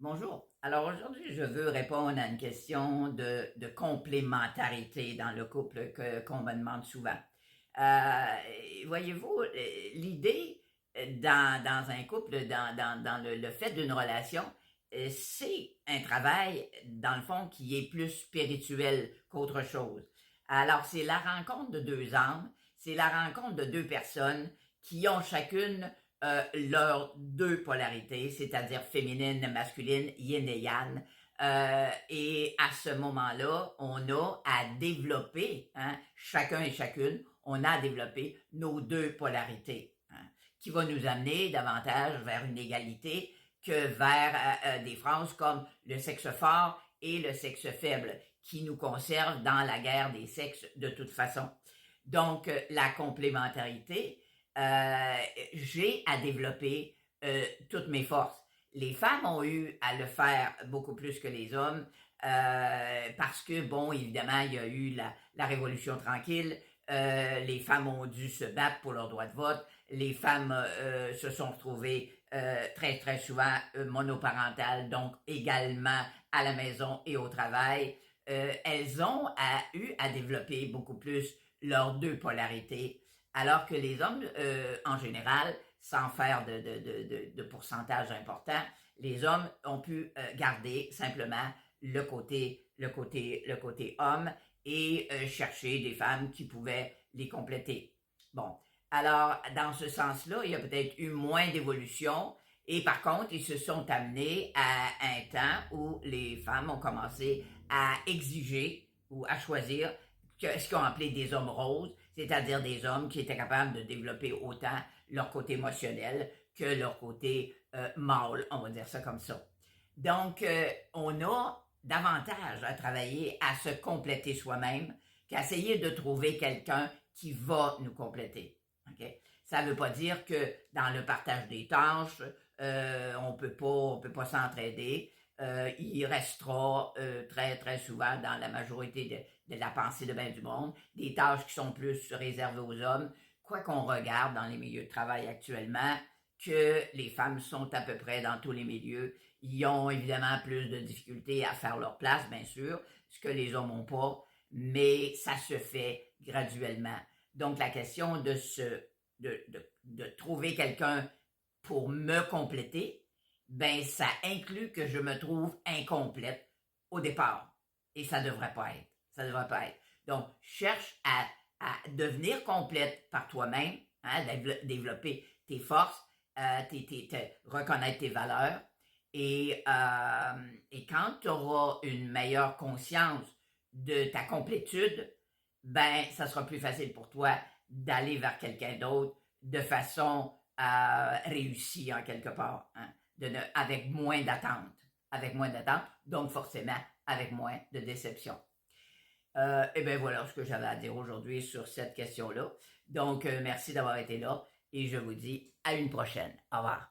Bonjour. Alors aujourd'hui, je veux répondre à une question de complémentarité dans le couple qu'on me demande souvent. Euh, Voyez-vous, l'idée dans un couple, dans le fait d'une relation, c'est un travail, dans le fond, qui est plus spirituel qu'autre chose. Alors, c'est la rencontre de deux âmes, c'est la rencontre de deux personnes qui ont chacune leurs deux polarités, c'est-à-dire féminine, masculine, yin et yang. Et à ce moment-là, on a à développer, chacun et chacune, on a à développer nos deux polarités, qui va nous amener davantage vers une égalité que vers des phrases comme le sexe fort et le sexe faible, qui nous conservent dans la guerre des sexes de toute façon. Donc, la complémentarité, euh, j'ai à développer toutes mes forces. Les femmes ont eu à le faire beaucoup plus que les hommes parce que, bon, évidemment, il y a eu la Révolution tranquille. Les femmes ont dû se battre pour leur droit de vote. Les femmes se sont retrouvées très, très souvent monoparentales, donc également à la maison et au travail. Elles ont eu à développer beaucoup plus leurs deux polarités, alors que les hommes, en général, sans faire de pourcentage important, les hommes ont pu garder simplement le côté homme et chercher des femmes qui pouvaient les compléter. Bon, alors, dans ce sens-là, il y a peut-être eu moins d'évolution et par contre, ils se sont amenés à un temps où les femmes ont commencé à exiger ou à choisir ce qu'on appelait des hommes roses, c'est-à-dire des hommes qui étaient capables de développer autant leur côté émotionnel que leur côté mâle, on va dire ça comme ça. Donc, on a davantage à travailler à se compléter soi-même qu'à essayer de trouver quelqu'un qui va nous compléter. Okay? Ça ne veut pas dire que dans le partage des tâches, on peut pas s'entraider. Il restera très, très souvent dans la majorité de la pensée de bien du monde des tâches qui sont plus réservées aux hommes. Quoi qu'on regarde dans les milieux de travail actuellement, que les femmes sont à peu près dans tous les milieux. Ils ont évidemment plus de difficultés à faire leur place, bien sûr, ce que les hommes n'ont pas, mais ça se fait graduellement. Donc, la question de trouver quelqu'un pour me compléter, ben, ça inclut que je me trouve incomplète au départ. Et ça devrait pas être. Ça devrait pas être. Donc, cherche à devenir complète par toi-même, développer tes forces, reconnaître tes valeurs. Et quand tu auras une meilleure conscience de ta complétude, ben, ça sera plus facile pour toi d'aller vers quelqu'un d'autre de façon réussie en quelque part, avec moins d'attente. Avec moins d'attente, donc forcément avec moins de déception. Et bien voilà ce que j'avais à dire aujourd'hui sur cette question-là. Donc, merci d'avoir été là et je vous dis à une prochaine. Au revoir.